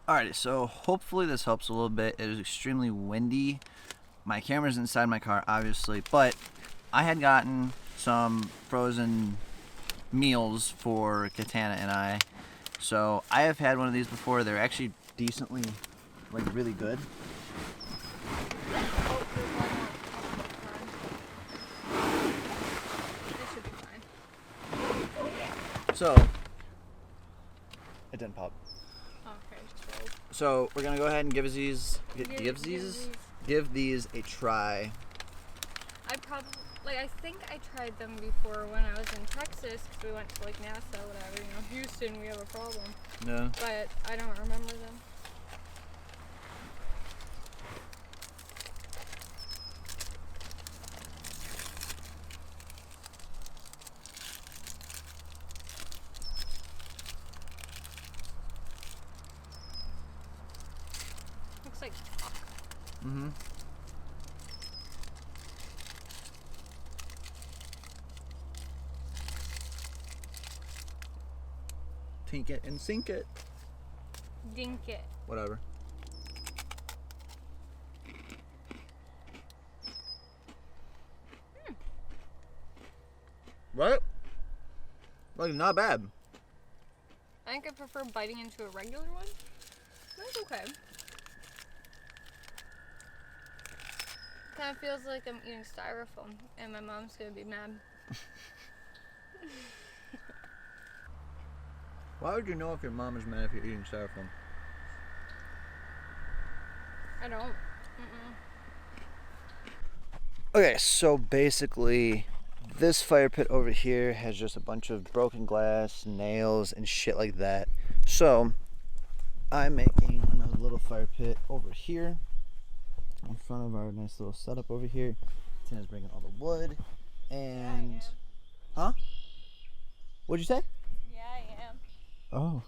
Alright, so hopefully this helps a little bit. It is extremely windy. My camera's inside my car, obviously, but I had gotten some frozen meals for Katana and I. So I have had one of these before. They're actually decently, like, really good. So, it didn't pop. Okay, So we're gonna go ahead and give these a try. I think I tried them before when I was in Texas because we went to like NASA, whatever. You know, Houston, we have a problem. No. But I don't remember them. Looks like. Mm-hmm. Tink it and sink it. Dink it. Whatever. Right? Like, not bad. I think I prefer biting into a regular one. That's okay. Kind of feels like I'm eating styrofoam, and my mom's gonna be mad. Why would you know if your mom is mad if you're eating styrofoam? I don't. Okay, so basically, this fire pit over here has just a bunch of broken glass, nails, and shit like that. So, I'm making another little fire pit over here in front of our nice little setup over here. Tina's bringing all the wood, and... Huh? What'd you say? Yeah, I am. Oh.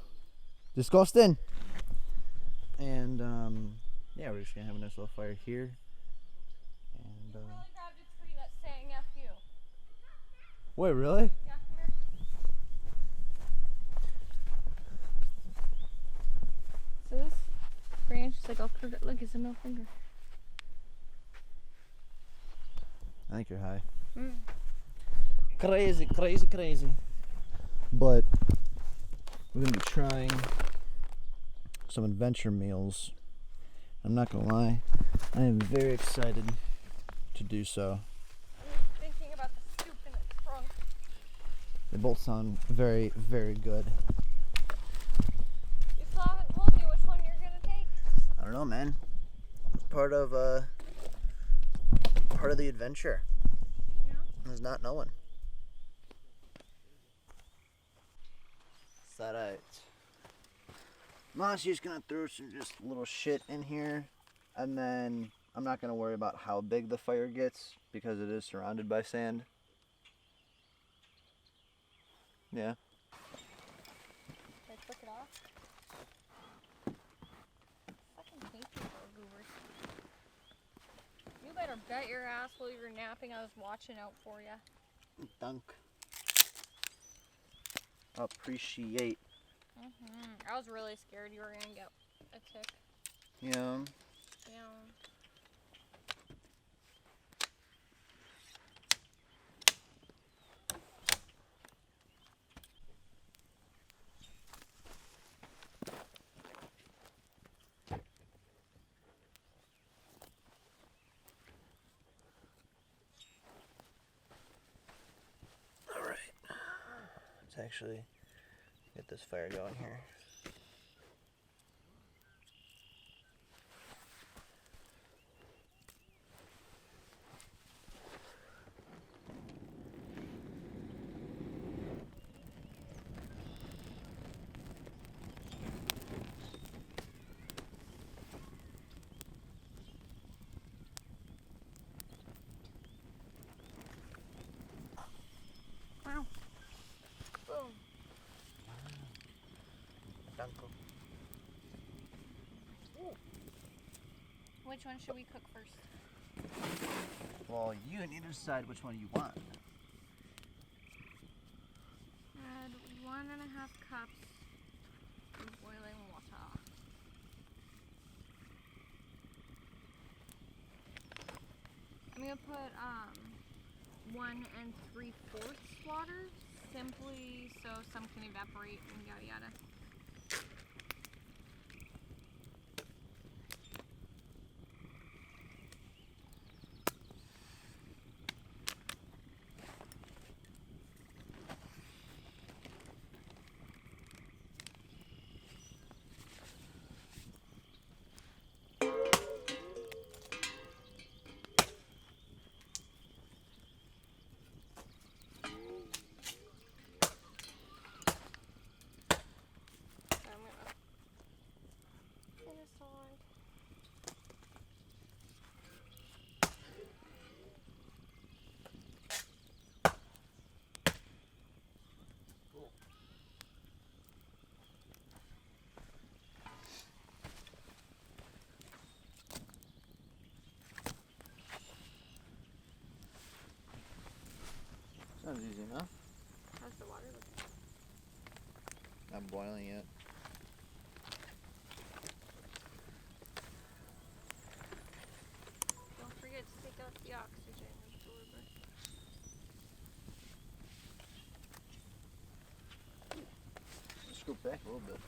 Disgusting. And, yeah, we're just gonna have a nice little fire here. And, You really grabbed a tree that's saying F you. Wait, really? Yeah, come here. So this branch is like all crooked. Look, it's a middle finger. I think you're high. Mm. Crazy, crazy, crazy. But we're gonna be trying some adventure meals. I'm not gonna lie, I am very excited to do so. I'm thinking about the soup in the trunk. They both sound very, very good. You still haven't told me which one you're gonna take. I don't know, man. It's part of the adventure. Yeah. Is not knowing. Is that it? I'm honestly just gonna throw some just little shit in here, and then I'm not gonna worry about how big the fire gets because it is surrounded by sand. Yeah. Should I flick it off? Fucking hate these little goobers. You better bet your ass while you were napping I was watching out for you. Dunk. Appreciate. I was really scared you were gonna get a tick. Yeah. Yeah. All right. Let's actually get this fire going here. Wow. Boom. Danko. Which one should we cook first? Well, you need to decide which one you want. Add 1.5 cups of boiling water. gonna put 1 3/4 water, simply so some can evaporate and yada yada. Sounds easy enough. How's the water looking? Not boiling yet. Don't forget to take out the oxygen absorber. Scoop back a little bit.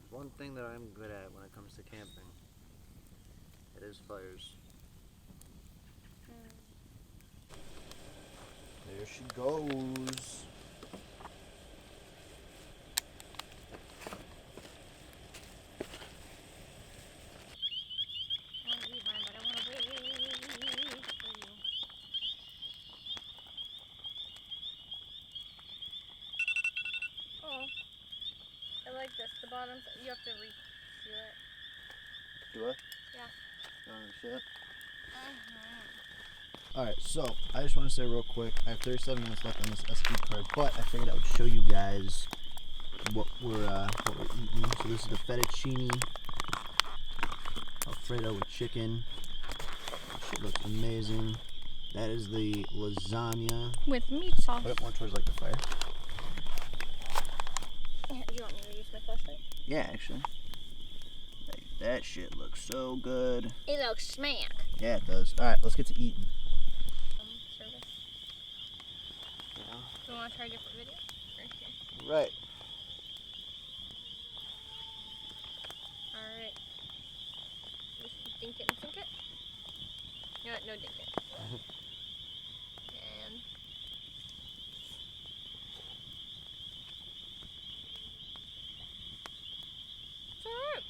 One thing that I'm good at when it comes to camping, it is fires. There she goes. I want to eat mine, but I want to wait for you. Oh, I like this. The bottoms, you have to reseal it. Do what? Yeah. Shit. Alright, so I just want to say real quick, I have 37 minutes left on this SD card, but I figured I would show you guys what we're eating. So this is the fettuccine Alfredo with chicken. Shit looks amazing. That is the lasagna. With meat sauce. Put it more towards like the fire. Here, do you want me to use my flashlight? Yeah, actually. Like, that shit looks so good. It looks smack. Yeah, it does. Alright, let's get to eating. Service. Yeah. Do you want to try a different video? Right here. Right. Alright. Just dink it and sink it. You know what? No dink it. And it's alright.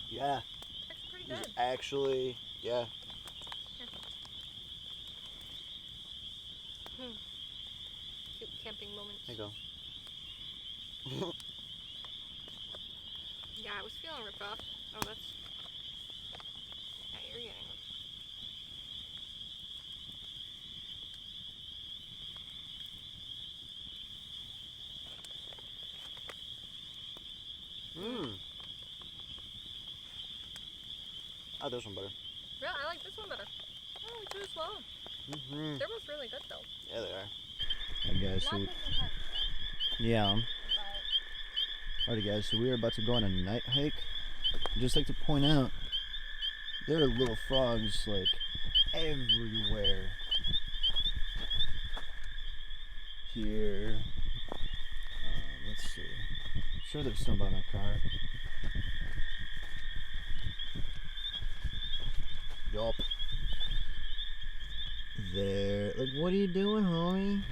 Yeah. That's pretty It's good. actually, yeah. Cute camping moments. There you go. Yeah, I was feeling ripped off. Oh, that's. Yeah, you're getting it. Mmm. I like this one better. Yeah, I like this one better. Oh, we chose well. Mm-hmm. They're both really good though. Yeah, they are. Hey guys, Not so this intense, yeah. but Alrighty guys, so we are about to go on a night hike. I'd just like to point out, there are little frogs like everywhere. Here. Let's see. I'm sure there's some by my car. Yup. There. Like, what are you doing, homie?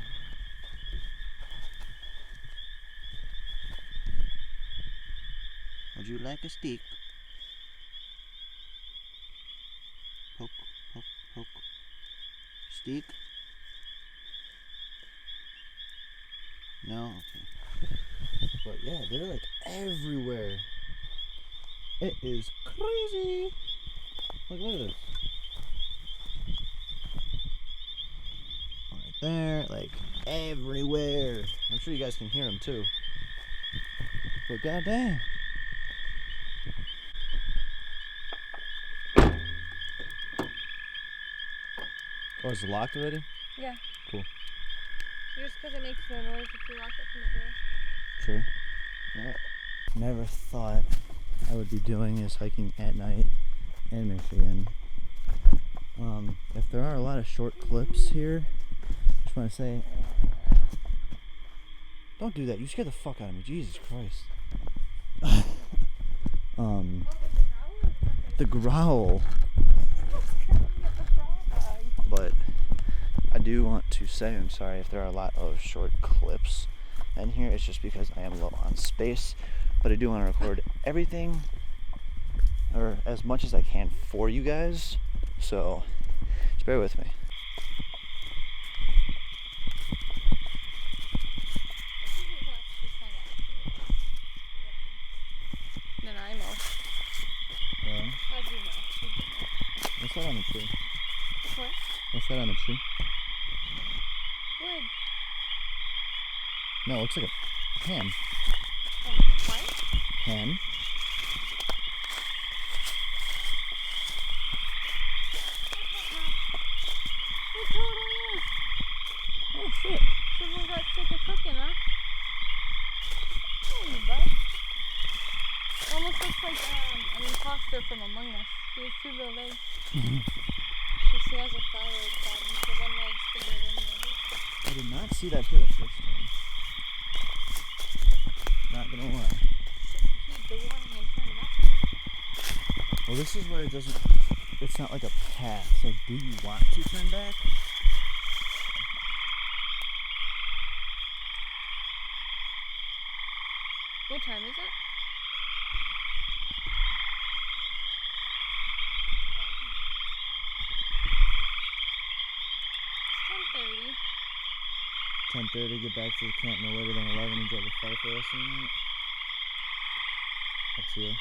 Would you like a stick? Poke, poke, poke. Stick? No? Okay. But yeah, they're like everywhere. It is crazy. Like, look at this. Right there, like everywhere. I'm sure you guys can hear them too. But goddamn. Oh, is it locked already? Yeah. Cool. Just because it makes no noise if you lock it from the door. True. Yeah. Never thought I would be doing this hiking at night in Michigan. If there are a lot of short clips here, I just want to say, don't do that. You scared the fuck out of me. Jesus Christ. The growl. But I do want to say I'm sorry if there are a lot of short clips in here. It's just because I am low on space. But I do want to record everything, or as much as I can, for you guys. So just bear with me. Nanaimo. Yeah. As you know. What's that on the tree? What? What's that on the tree? Wood. No, it looks like a ham. Oh, what? Ham. It totally is. Oh shit. Someone got sick of cooking, huh? Oh, you bud. Almost looks like an imposter from Among Us. He has two little legs. Just he has a thyroid problem, so one leg's bigger than the other. I did not see that here the first time. Not gonna lie. Should heed the warning and turn back. Well, this is where it doesn't. It's not like a path. So, do you want to turn back? What time is it? It's 10:30. 10:30. Get back to the camp no later than 11 and drive a fire for the rest of the night. Up to you.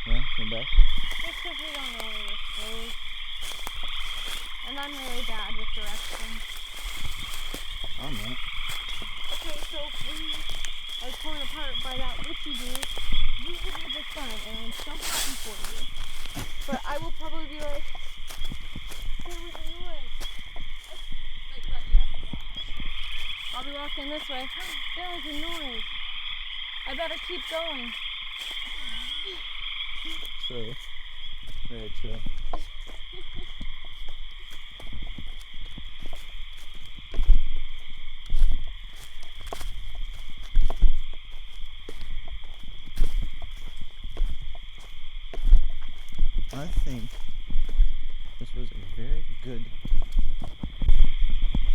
Yeah, turn back. Just because we don't know where this goes. And I'm really bad with directions. I'm not. Okay, so if we are torn apart by that witchy dude, you hit me the front and I'm so happy for you. But I will probably be like, there was a noise. Like, right, you have to watch. I'll be walking this way. There was a noise. I better keep going. True. Very true. I think this was a very good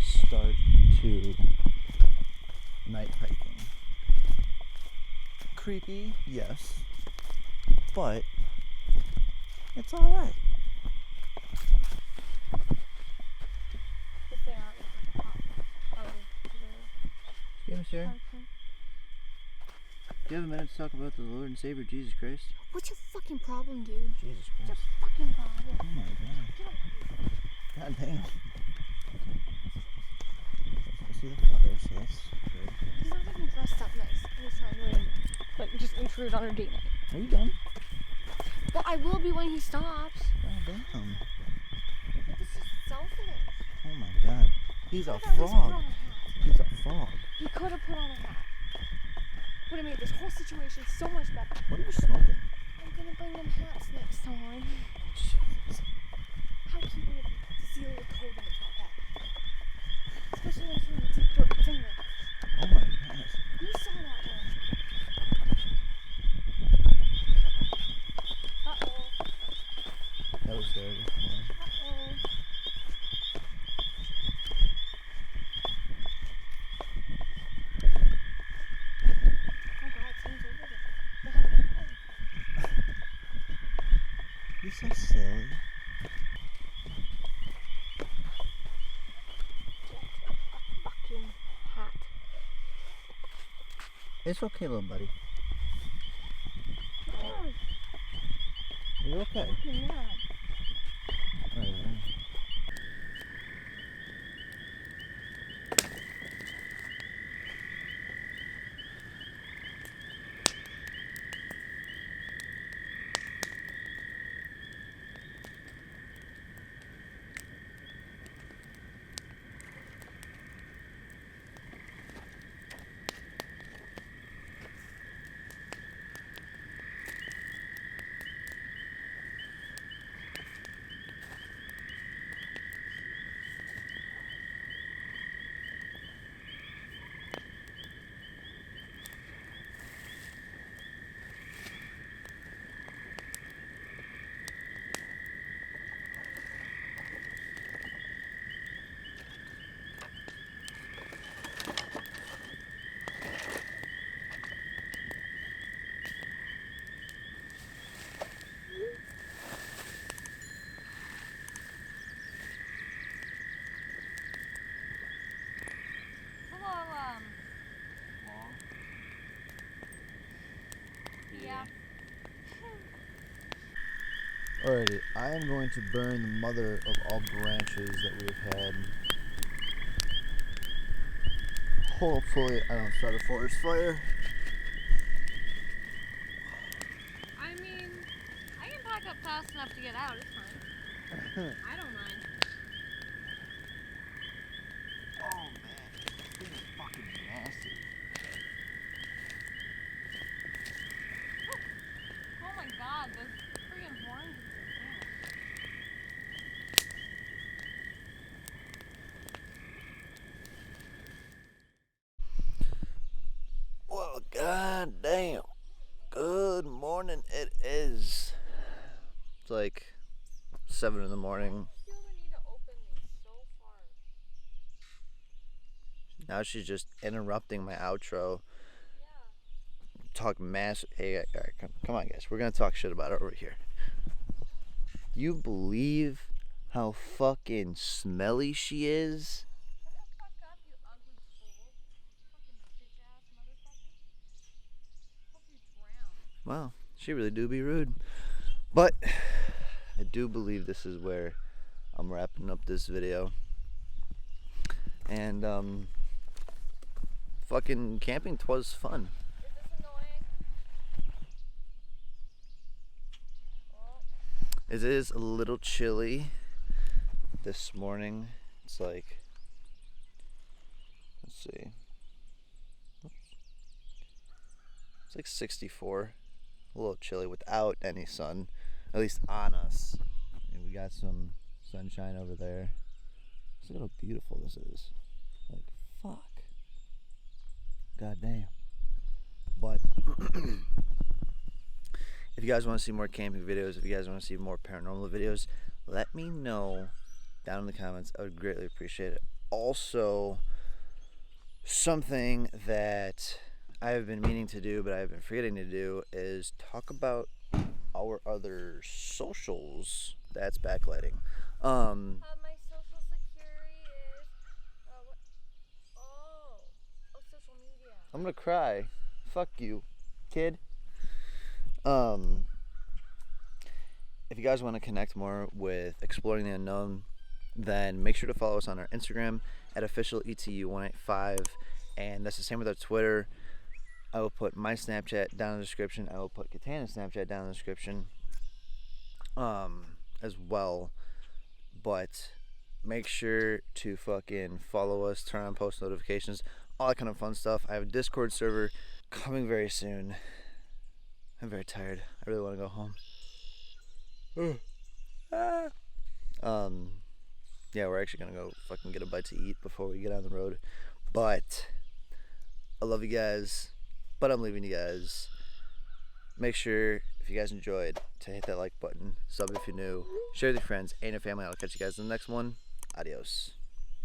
start to night hiking. Creepy, yes, but it's alright. This thing out with the top of Excuse me, sir. the Do you have a minute to talk about the Lord and Savior Jesus Christ? What's your fucking problem, dude? Jesus What's your Christ. fucking problem? Oh my god. Get away. God damn. I see the fire, so that's good. He's not even dressed up nice. He's trying to like just intrude on our date night. Are you done? Well, I will be when he stops. God damn. But this is selfish. Oh my god. He's a He could at least put frog. on a hat. He's a frog. He could have put on a hat. Would have made this whole situation so much better. What are you smoking? I'm gonna bring them hats next time. Jesus. How cute would it be to see a little coat in the top hat? Especially when it's from the deep throat singer. Oh my god. You saw that one. Uh-oh. That was there before. Uh-oh. Oh god, someone's over there. They're having a fight. You're so silly. Fucking hat. It's okay, little buddy. Oh, Are you okay? fucking mad. Alright. Alrighty, I am going to burn the mother of all branches that we've had. Hopefully I don't start a forest fire. I mean, I can pack up fast enough to get out. It's fine. I don't mind. Oh man, this is fucking nasty. Oh my god, those freaking horns. Well, god damn. Good morning it is. It's like 7 in the morning. I feel the need to open these so far. Now she's just interrupting my outro. Yeah. Talk mass. Hey, all right, come on, guys. We're gonna talk shit about it over here. You believe how fucking smelly she is? Shut the fuck up, you ugly fool. Fucking bitch ass motherfucker. Hope you drown. Well, she really do be rude. But I do believe this is where I'm wrapping up this video. And fucking camping twas fun. Is this annoying? Well, It is a little chilly this morning. It's like, let's see. It's like 64. A little chilly without any sun, at least on us. And we got some sunshine over there. Look how beautiful this is. Like, fuck. God damn. But if you guys want to see more camping videos, if you guys want to see more paranormal videos, let me know down in the comments. I would greatly appreciate it. Also, something that I have been meaning to do, but I've been forgetting to do, is talk about our other socials. That's backlighting. my social security is. What? Oh, social media. I'm gonna cry. Fuck you, kid. If you guys want to connect more with Exploring the Unknown, then make sure to follow us on our Instagram at officialetu185, and that's the same with our Twitter. I will put my Snapchat down in the description. I will put Katana's Snapchat down in the description as well. But make sure to fucking follow us, turn on post notifications, all that kind of fun stuff. I have a Discord server coming very soon. I'm very tired. I really want to go home. Yeah, we're actually gonna go fucking get a bite to eat before we get on the road. But I love you guys, but I'm leaving you guys. Make sure, if you guys enjoyed, to hit that like button, sub if you're new, share with your friends and your family. I'll catch you guys in the next one. Adios.